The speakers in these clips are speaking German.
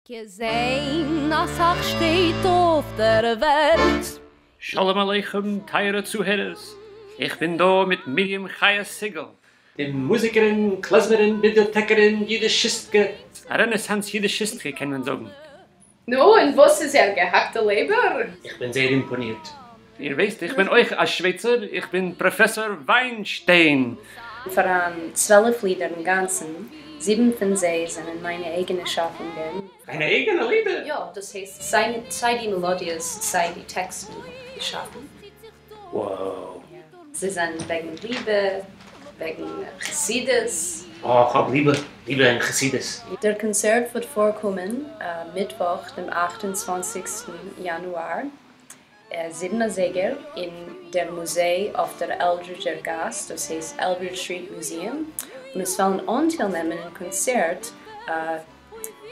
Gesehen, als auch steht auf der Welt. Shalom Aleichem, teure Zuhörers. Ich bin da mit Miriam Chaya Sigel, dem Musikerin, Klezmerin, Bibliothekarin, Jüdischistke. Renaissance-Jüdischistke kann man sagen. No, und was ist er gehackte Leber? Ich bin sehr imponiert. Ihr wisst, ich bin euch als Schweizer, ich bin Professor Weinstein. Vor 12 Lieder im Ganzen, 7 von sie sind meine eigenen Schaffungen. Eine eigene Lieder? Ja, das heißt, sei die Melodien, sei die Texte geschaffen. Wow. Sie sind wegen Liebe, wegen Chassidus. Oh, ich hab Liebe in Chassidus. Der Konzert wird vorkommen, Mittwoch, dem 28. Januar, 7. Säger, in der Museum auf der Eldridger Gasse, das heißt Eldridge Street Museum. Und es werden anteilnehmen im Konzert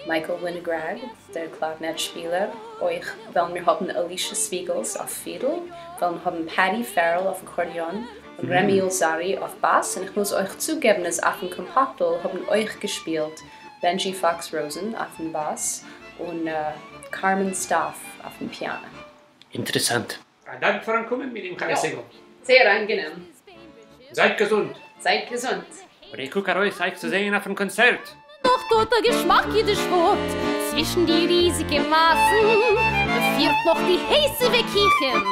Michael Winograd, der Klarnettspieler, wir haben Alicia Spiegels auf Fiddle, wir haben Patty Farrell auf Akkordeon und Remy Olzari auf Bass. Und ich muss euch zugeben, dass auf dem Kompaktel haben euch gespielt Benji Fox Rosen auf dem Bass und Carmen Staff auf dem Piano. Interessant. Danke für das Kommen mit dem Chaya Sigel. Sehr angenehm. Seid gesund. Seid gesund. Und ich gucke euch zu sehen auf dem Konzert. Doch tut der Geschmack jedes Wort zwischen die riesigen Massen, befiehlt noch die heiße Weckkirchen.